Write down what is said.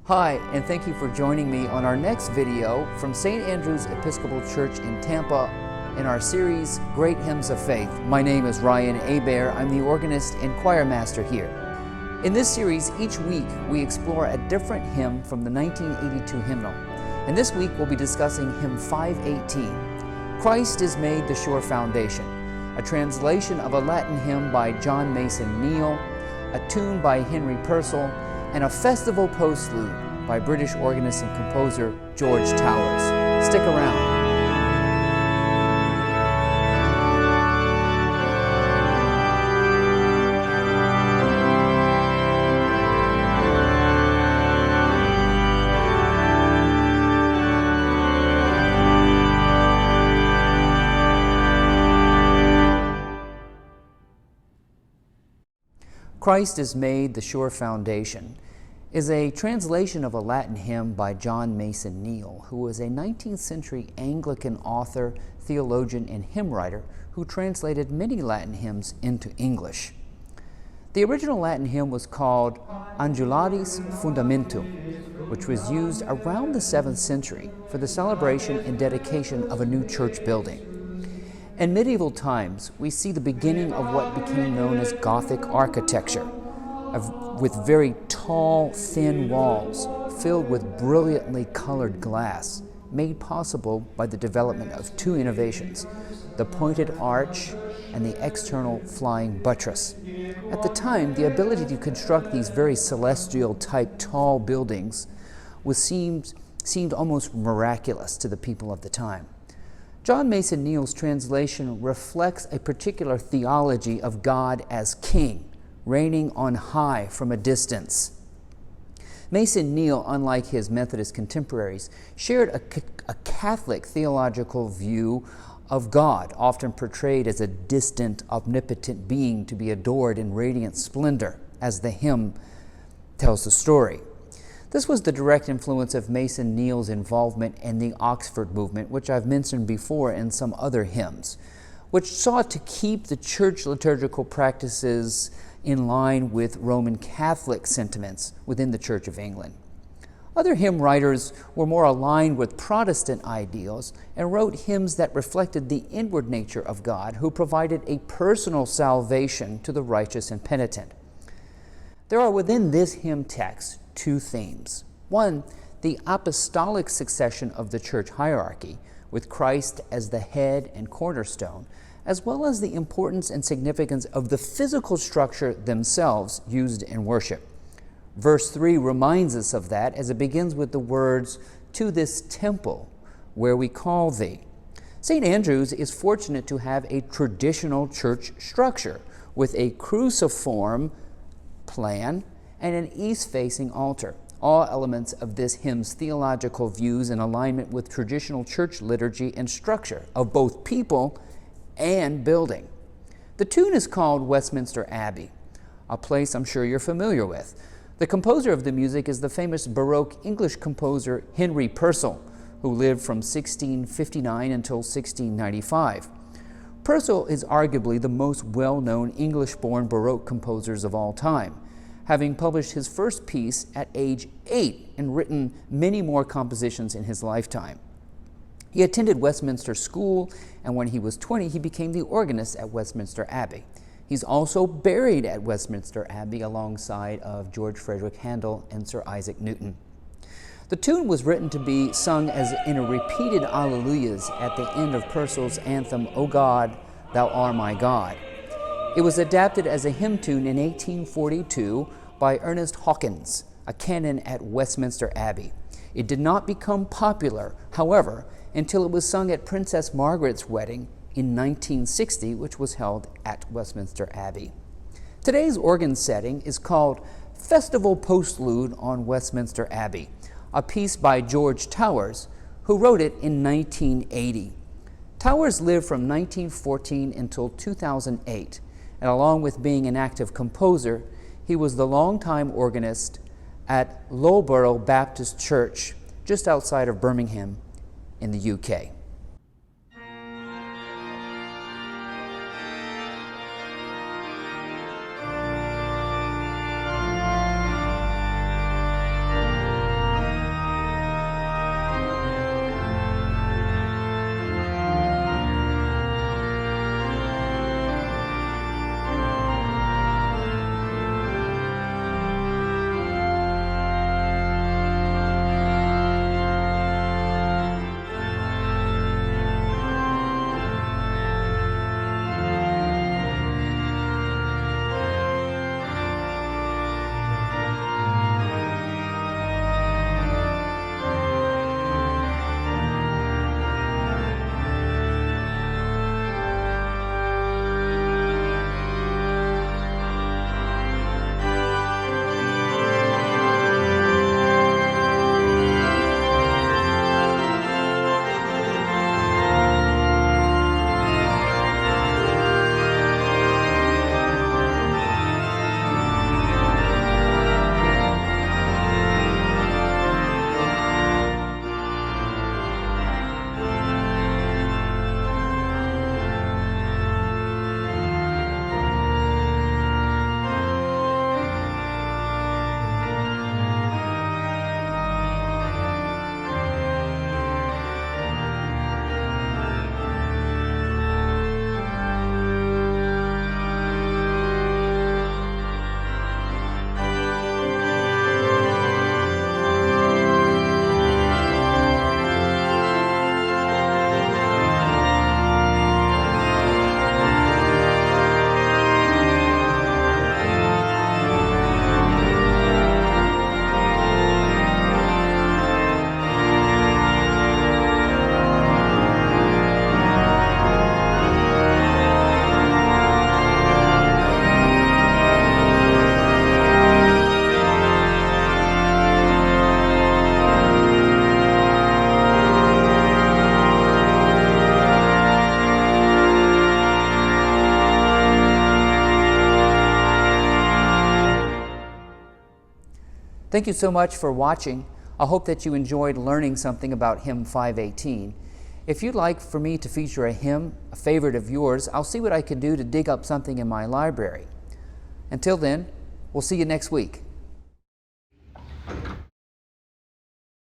Hi, and thank you for joining me on our next video from St. Andrew's Episcopal Church in Tampa in our series, Great Hymns of Faith. My name is Ryan Hebert. I'm the organist and choir master here. In this series, each week we explore a different hymn from the 1982 hymnal. And this week we'll be discussing hymn 518, Christ is Made the Sure Foundation, a translation of a Latin hymn by John Mason Neale, a tune by Henry Purcell, and a Festival Postlude by British organist and composer George Towers. Stick around. Christ is Made the Sure Foundation is a translation of a Latin hymn by John Mason Neale, who was a 19th century Anglican author, theologian, and hymn writer who translated many Latin hymns into English. The original Latin hymn was called Angularis Fundamentum, which was used around the 7th century for the celebration and dedication of a new church building. In medieval times, we see the beginning of what became known as Gothic architecture, with very tall, thin walls filled with brilliantly colored glass, made possible by the development of two innovations, the pointed arch and the external flying buttress. At the time, the ability to construct these very celestial-type tall buildings seemed almost miraculous to the people of the time. John Mason Neale's translation reflects a particular theology of God as king, reigning on high from a distance. Mason Neale, unlike his Methodist contemporaries, shared a Catholic theological view of God, often portrayed as a distant, omnipotent being to be adored in radiant splendor, as the hymn tells the story. This was the direct influence of Mason Neale's involvement in the Oxford movement, which I've mentioned before in some other hymns, which sought to keep the church liturgical practices in line with Roman Catholic sentiments within the Church of England. Other hymn writers were more aligned with Protestant ideals and wrote hymns that reflected the inward nature of God, who provided a personal salvation to the righteous and penitent. There are within this hymn text two themes. One, the apostolic succession of the church hierarchy, with Christ as the head and cornerstone, as well as the importance and significance of the physical structure themselves used in worship. Verse 3 reminds us of that as it begins with the words, "To this temple where we call thee." St. Andrew's is fortunate to have a traditional church structure with a cruciform plan and an east-facing altar, all elements of this hymn's theological views in alignment with traditional church liturgy and structure of both people and building. The tune is called Westminster Abbey, a place I'm sure you're familiar with. The composer of the music is the famous Baroque English composer Henry Purcell, who lived from 1659 until 1695. Purcell is arguably the most well-known English-born Baroque composers of all time, having published his first piece at age 8 and written many more compositions in his lifetime. He attended Westminster School, and when he was 20, he became the organist at Westminster Abbey. He's also buried at Westminster Abbey alongside of George Frederick Handel and Sir Isaac Newton. The tune was written to be sung as in a repeated alleluias at the end of Purcell's anthem, "O God, Thou art my God." It was adapted as a hymn tune in 1842 by Ernest Hawkins, a canon at Westminster Abbey. It did not become popular, however, until it was sung at Princess Margaret's wedding in 1960, which was held at Westminster Abbey. Today's organ setting is called Festival Postlude on Westminster Abbey, a piece by George Towers, who wrote it in 1980. Towers lived from 1914 until 2008. And along with being an active composer, he was the longtime organist at Loughborough Baptist Church, just outside of Birmingham in the UK. Thank you so much for watching. I hope that you enjoyed learning something about hymn 518. If you'd like for me to feature a hymn, a favorite of yours, I'll see what I can do to dig up something in my library. Until then, we'll see you next week.